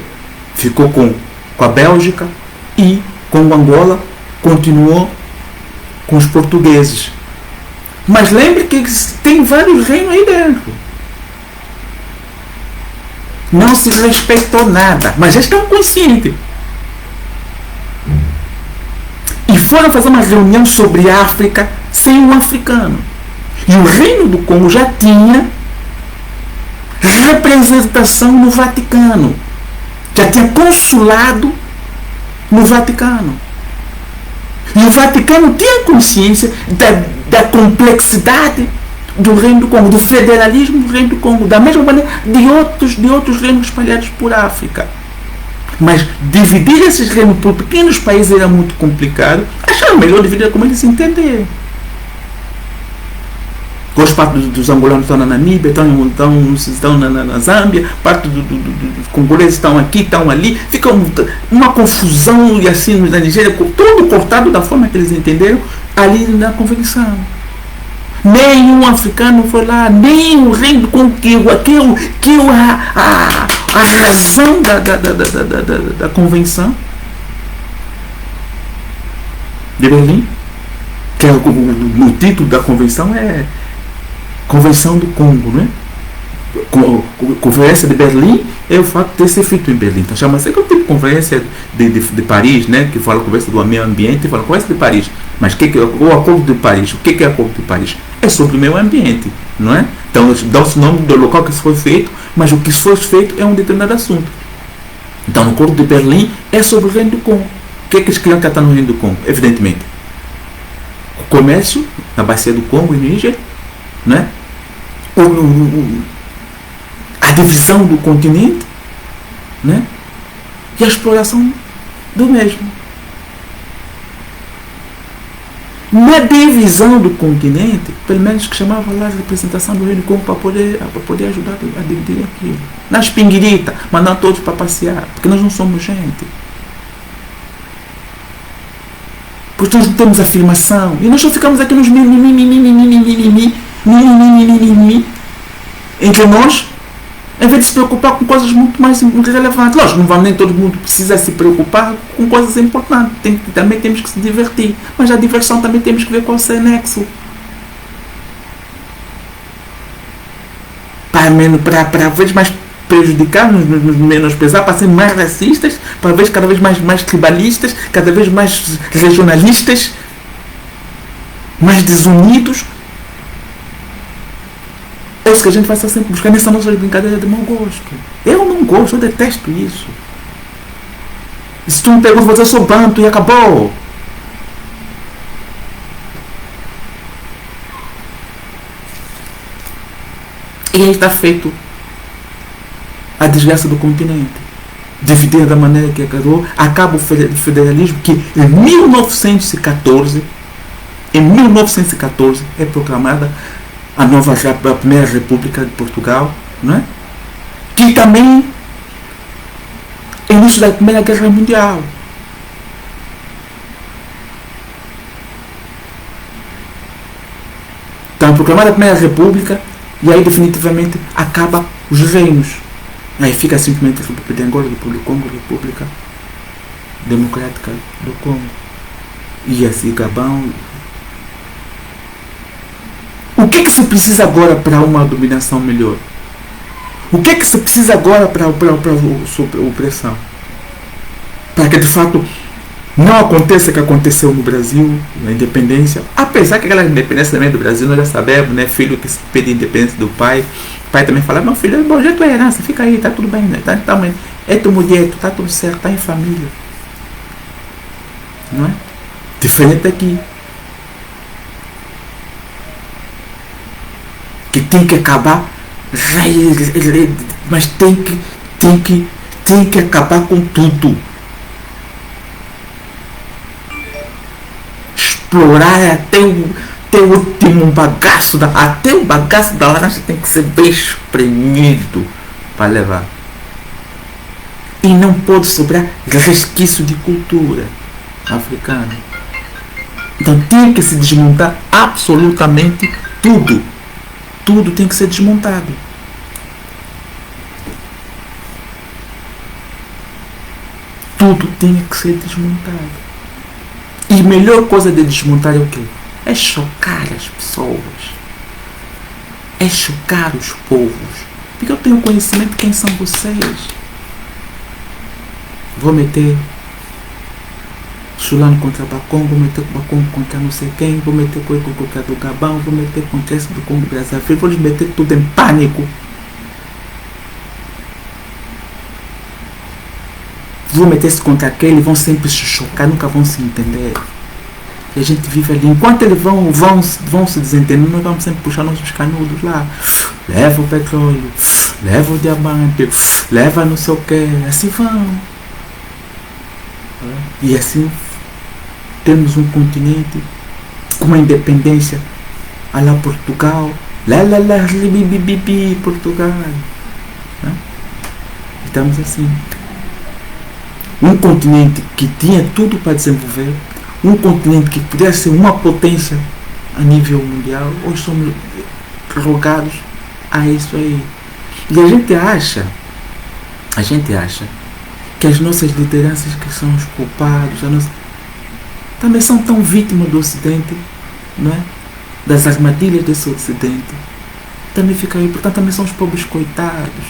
ficou com a Bélgica e Congo Angola continuou com os portugueses. Mas lembre que tem vários reinos aí dentro. Não se respeitou nada, mas já estão conscientes. E foram fazer uma reunião sobre África sem um africano. E o Reino do Congo já tinha representação no Vaticano. Já tinha consulado no Vaticano. E o Vaticano tinha consciência da complexidade do Reino do Congo, do federalismo do Reino do Congo, da mesma maneira de outros reinos espalhados por África. Mas dividir esses reinos por pequenos países era muito complicado. Acharam melhor dividir como eles entenderem. Boas partes dos angolanos estão na Namíbia, estão na Zâmbia, parte dos congoleses estão aqui, estão ali, fica uma confusão e assim na Nigéria, tudo cortado da forma que eles entenderam ali na convenção. Nenhum africano foi lá, nem o reino com a razão da convenção de Berlim, que é o título da convenção é Convenção do Congo, né? Conferência de Berlim é o fato de ter sido feito em Berlim. Então chama-se aquele tipo de conferência de Paris, né? Que fala conversa do meio ambiente, fala conversa de Paris. Mas o Acordo de Paris? O que é o Acordo de Paris? É sobre o meio ambiente, não é? Então dá-se o nome do local que se foi feito, mas o que se foi feito é um determinado assunto. Então no Acordo de Berlim é sobre o Reino do Congo. O que é que eles queriam tratar no Reino do Congo? Evidentemente, o comércio na bacia do Congo e Níger, né? A divisão do continente, né? E a exploração do mesmo. Na divisão do continente, pelo menos que chamava lá a representação do Reino do Congo para poder ajudar a dividir aquilo. Nas pinguiritas, mandando todos para passear, porque nós não somos gente. Porque nós não temos afirmação. E nós só ficamos aqui nos entre nós, em vez de se preocupar com coisas muito mais relevantes. Lógico, não vamos, nem todo mundo precisa se preocupar com coisas importantes. Também temos que se divertir. Mas a diversão também temos que ver qual é o seu nexo. Para vez mais prejudicar, nos menosprezar, para ser mais racistas, para ver cada vez mais tribalistas, cada vez mais regionalistas, mais desunidos. É isso que a gente vai sempre buscar nessa nossa brincadeira de mau gosto. Eu não gosto, eu detesto isso. E se tu me pergunta, vou dizer, eu sou banto e acabou. E aí está feito a desgraça do continente. Dividir da maneira que acaba o federalismo que em 1914 é proclamada a primeira República de Portugal, não é? Que também é início da Primeira Guerra Mundial. Então, proclamada a Primeira República, e aí definitivamente acaba os reinos. Aí fica simplesmente a República de Angola, República do Congo, República Democrática do Congo. E assim Gabão. O que se precisa agora para uma dominação melhor? O que se precisa agora para a opressão? Para que de fato não aconteça o que aconteceu no Brasil, na independência. Apesar que aquela independência também do Brasil, nós já sabemos, né? Filho que pede independência do pai. O pai também fala, meu filho, bom jeito é herança, fica aí, tá tudo bem, né? Tá, é tua mulher, tá tudo certo, tá em família. Não é? Diferente daqui. Que tem que acabar, mas tem que acabar com tudo. Explorar até o último bagaço, até o bagaço da laranja tem que ser bem espremido para levar. E não pode sobrar resquício de cultura africana. Então tem que se desmontar absolutamente tudo. Tudo tem que ser desmontado. Tudo tem que ser desmontado. E a melhor coisa de desmontar é o quê? É chocar as pessoas. É chocar os povos. Porque eu tenho conhecimento de quem são vocês. Vou meter Chulano contra Bacon, vou meter Bacon contra não sei quem, vou meter Coico contra do Gabão, vou meter contra esse do Congo Brazzaville, vou lhes meter tudo em pânico. Vou meter-se contra aquele, vão sempre se chocar, nunca vão se entender. E a gente vive ali. Enquanto eles vão se desentendendo, nós vamos sempre puxar nossos canudos lá. Leva o petróleo, leva o diamante, leva não sei o que, assim vão. E assim temos um continente com uma independência a lá Portugal, Portugal, né? Estamos assim, um continente que tinha tudo para desenvolver, um continente que podia ser uma potência a nível mundial. Hoje somos prorrogados a isso aí. E a gente acha que as nossas lideranças que são os culpados, também são tão vítimas do Ocidente, não é? Das armadilhas desse Ocidente. também fica aí, portanto também são os pobres coitados.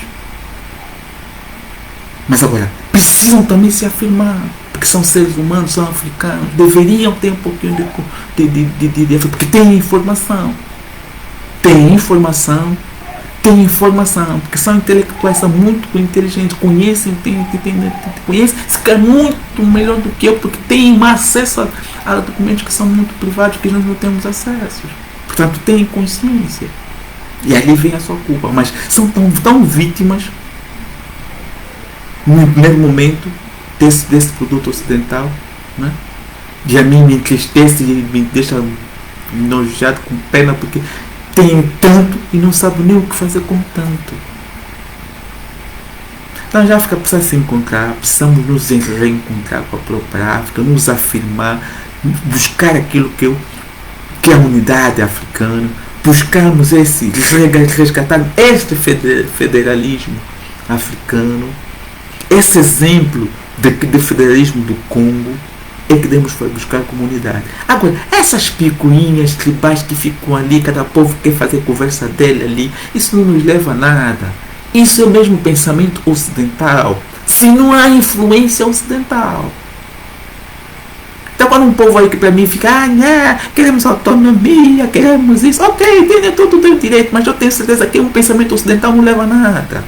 Mas agora, precisam também se afirmar, porque são seres humanos, são africanos, deveriam ter um pouquinho de porque tem informação. Tem informação, porque são intelectuais, são muito inteligentes, conhecem, conhecem, se quer muito melhor do que eu, porque têm acesso a documentos que são muito privados, que nós não temos acesso. Portanto, têm consciência. E ali vem a sua culpa, mas são tão vítimas no primeiro momento desse produto ocidental, né? E a mim me entristece e me deixa enojado, com pena, porque tem tanto e não sabe nem o que fazer com tanto. Então já África precisa se encontrar, precisamos nos reencontrar com a própria África, nos afirmar, buscar aquilo que é a unidade africana, buscarmos resgatar este federalismo africano, esse exemplo de federalismo do Congo, é que devemos buscar a comunidade. Agora, essas picuinhas tribais que ficam ali, cada povo quer fazer conversa dele ali, isso não nos leva a nada. Isso é o mesmo pensamento ocidental, se não há influência ocidental. Então quando um povo aí que para mim fica, queremos autonomia, queremos isso, ok, tem tudo, tem direito, mas eu tenho certeza que um pensamento ocidental não leva a nada.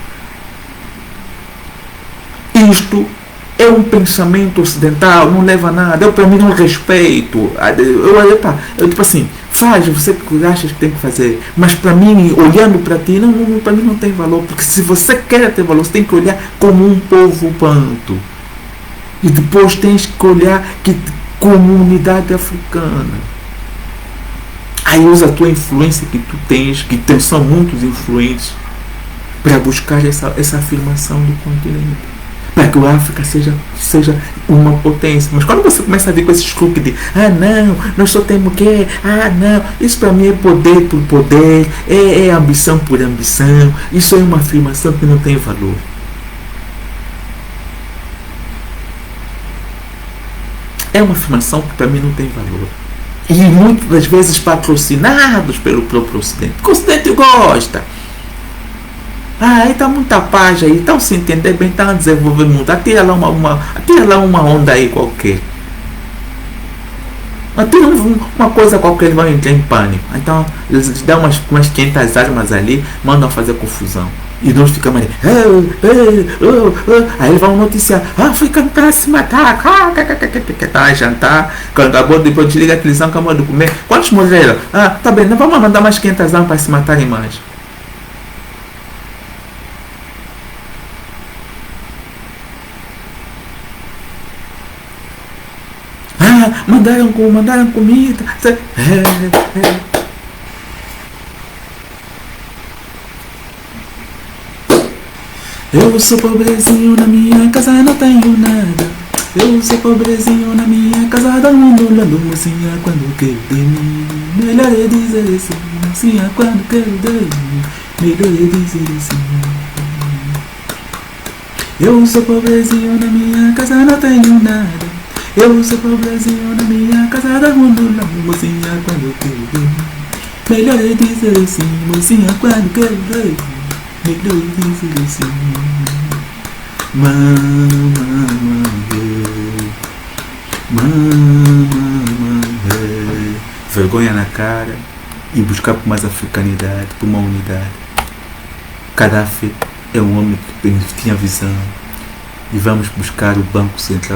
Isto é um pensamento ocidental, não leva a nada. Eu, para mim, não respeito. Eu tipo assim, faz, você acha que tem que fazer. Mas para mim, olhando para ti, para mim não tem valor. Porque se você quer ter valor, você tem que olhar como um povo banto. E depois tens que olhar como unidade africana. Aí usa a tua influência que tu tens, são muitos influentes, para buscar essa afirmação do continente. Para que a África seja uma potência. Mas quando você começa a vir com esses truques de não, nós só temos que, não, isso para mim é poder por poder, é ambição por ambição, isso é uma afirmação que não tem valor. É uma afirmação que para mim não tem valor. E muitas das vezes patrocinados pelo próprio Ocidente. Porque o Ocidente gosta. Aí está muita paz aí, então se entender bem, está a desenvolver muito. Atira lá uma onda aí qualquer. Atira uma coisa qualquer, eles vão entrar em pânico. Então eles dão umas 500 armas ali, mandam fazer confusão. E nós ficamos ali. Aí eles vão noticiar. Africano para se matar. Tá, jantar. Quando acabou, depois desliga a televisão, acabou de comer. Quantos morreram? Tá bem, não vamos mandar mais 500 armas para se matarem mais. Mandaram comida. Eu sou pobrezinho, na minha casa não tenho nada. Eu sou pobrezinho, na minha casa todo mundo olhando mocinha quando quer de mim. Melhor é dizer assim, mocinha quando quer de mim. Melhor é dizer assim. Eu sou pobrezinho, na minha casa não tenho nada. Eu sou pobrezinho, na minha casa todo mundo olhando mocinha quando quer de mim. Melhor é dizer assim, mocinha quando quer de mim. Melhor é dizer assim. Vergonha na cara e buscar por mais africanidade, por uma unidade. Gaddafi é um homem que tinha visão e vamos buscar o Banco Central.